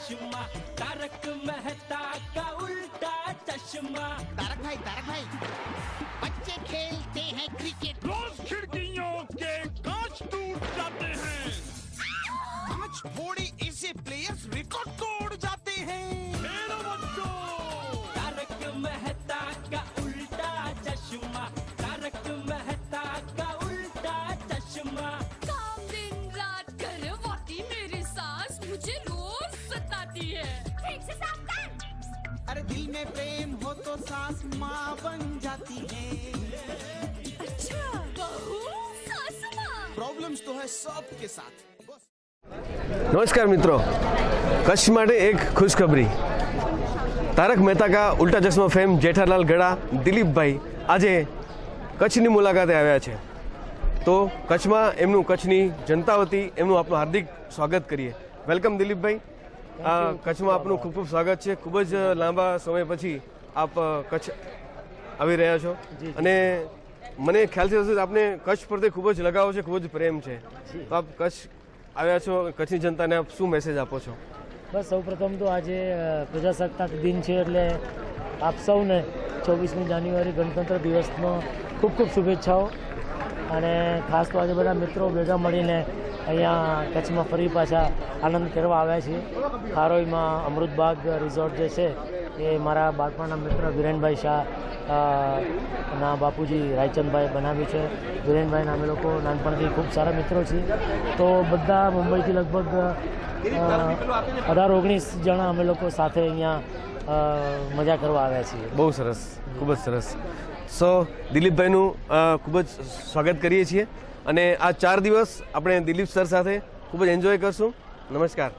चश्मा, तारक मेहता का उल्टा चश्मा। तारक भाई बच्चे खेलते हैं क्रिकेट, रोज खिड़कियों के कांच टूट जाते हैं, आज थोड़े ऐसे प्लेयर्स रिकॉर्ड तोड़ जाते हैं। खेलो बच्चों। तारक मेहता का उल्टा चश्मा, तारक मेहता का उल्टा चश्मा। काम दिन रात करवाती मेरी सास, मुझे रोज सताती है। ठीक से साफ कर। अरे दिल में प्रेम हो तो सास माँ बन जाती है। अच्छा, बहू सास माँ। प्रॉब्लम्स तो है सबके साथ। નમસ્કાર મિત્રો, કચ્છ માટે એક ખુશખબરી। તારક મહેતા કા ઉલ્ટા ચશ્મા ફેમ જેઠાલાલ ગડા દિલીપભાઈ આજે કચ્છની મુલાકાતે આવ્યા છે, તો કચ્છમાં એમનું કચ્છની જનતા વતી એમનું આપણું હાર્દિક સ્વાગત કરીએ। વેલકમ દિલીપભાઈ, કચ્છમાં આપનું ખૂબ ખૂબ સ્વાગત છે। ખૂબ જ લાંબા સમય પછી આપ કચ્છ આવી રહ્યા છો અને મને ખ્યાલથી હશે આપને કચ્છ પ્રત્યે ખૂબ જ લગાવ છે, ખૂબ જ પ્રેમ છે, તો આપ કચ્છ આવ્યા છો, કચ્છની જનતાને આપ શું મેસેજ આપો છો? બસ સૌપ્રથમ તો આજે પ્રજાસત્તાક દિન છે એટલે આપ સૌને 24મી જાન્યુઆરી ગણતંત્ર દિવસનો ખૂબ ખૂબ શુભેચ્છાઓ। અને ખાસ તો આજે બધા મિત્રો ભેગા મળીને અહીંયા કચ્છમાં ફરી પાછા આનંદ કરવા આવ્યા છીએ। ખારોઈમાં અમૃતબાગ રિઝોર્ટ જે છે એ મારા બાળપણના મિત્ર વિરેનભાઈ શાહ ના બાપુજી રાયચંદભાઈ બનાવ્યું છે। વિરેનભાઈને અમે લોકો નાનપણથી ખૂબ સારા મિત્રો છીએ, તો બધા મુંબઈથી લગભગ 18-19 જણા અમે લોકો સાથે અહીંયા મજા કરવા આવ્યા છીએ। બહુ સરસ, ખૂબ જ સરસ। સો દિલીપભાઈનું ખૂબ જ સ્વાગત કરીએ છીએ અને આ 4 દિવસ આપણે દિલીપ સર સાથે ખૂબ જ એન્જોય કરશું। નમસ્કાર।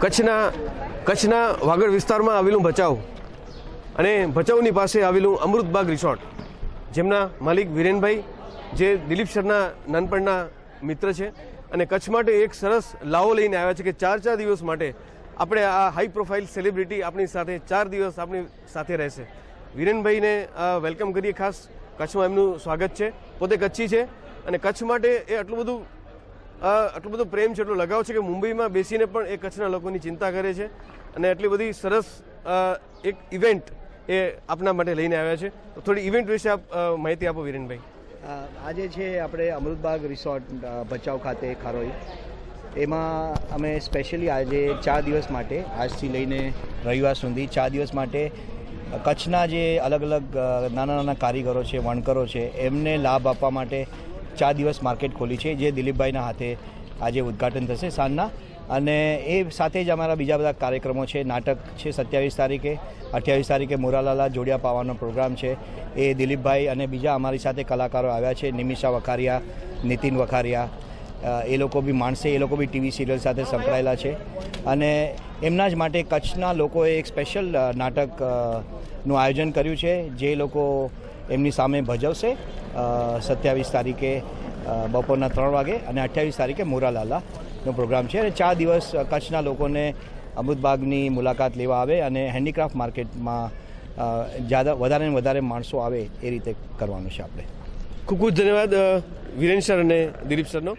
કચ્છના વાગડ વિસ્તારમાં આવેલું ભચાઉ અને ભચાઉની પાસે આવેલું અમૃતબાગ રિસોર્ટ, જેમના માલિક વિરેનભાઈ જે દિલીપ સરના નાનપણના મિત્ર છે અને કચ્છ માટે એક સરસ લાવો લઈને આવ્યા છે કે 4 દિવસ માટે આપણે આ હાઈ પ્રોફાઇલ સેલિબ્રિટી આપણી સાથે 4 દિવસ આપણી સાથે રહેશે। વિરેનભાઈને વેલકમ કરીએ। ખાસ કચ્છમાં એમનું સ્વાગત છે। પોતે કચ્છી છે અને કચ્છ માટે એ આટલું બધું પ્રેમ છે, એટલો લગાવ છે કે મુંબઈમાં બેસીને પણ એ કચ્છના લોકોની ચિંતા કરે છે અને એટલી બધી સરસ એક ઇવેન્ટ એ આપના માટે લઈને આવ્યા છે। તો થોડી ઇવેન્ટ વિશે આપ માહિતી આપો વિરેનભાઈ। આજે છે આપણે અમૃતબાગ રિસોર્ટ ભચાઉ ખાતે ખારોઈ, એમાં અમે સ્પેશિયલી આજે 4 દિવસ માટે આજથી લઈને રવિવાર સુધી 4 દિવસ માટે કચ્છના જે અલગ અલગ નાના કારીગરો છે, વણકરો છે, એમને લાભ આપવા માટે 4 દિવસ માર્કેટ ખોલી છે, જે દિલીપભાઈના હાથે આજે ઉદ્ઘાટન થશે સાંજના। અને એ સાથે જ અમારા બીજા બધા કાર્યક્રમો છે। નાટક છે 27 તારીખે, 28 તારીખે મોરાલાલા જોડિયા પાવાનો પ્રોગ્રામ છે, એ દિલીપભાઈ અને બીજા અમારી સાથે કલાકારો આવ્યા છે, નિમિષા વખારિયા, નીતિન વખારિયા, એ લોકો બી માણસે, એ લોકો બી ટીવી સિરિયલ સાથે સંકળાયેલા છે અને એમના જ માટે કચ્છના લોકોએ એક સ્પેશિયલ નાટકનું આયોજન કર્યું છે, જે લોકો એમની સામે ભજવશે 27 તારીખે બપોરના 3 વાગે અને 28 તારીખે મોરાલાલાનો પ્રોગ્રામ છે। અને 4 દિવસ કચ્છના લોકોને અમૃતબાગની મુલાકાત લેવા આવે અને હેન્ડીક્રાફ્ટ માર્કેટમાં વધારે ને વધારે માણસો આવે એ રીતે કરવાનું છે આપણે। ખૂબ ખૂબ ધન્યવાદ વિરેન સર અને દિલીપ સરનો।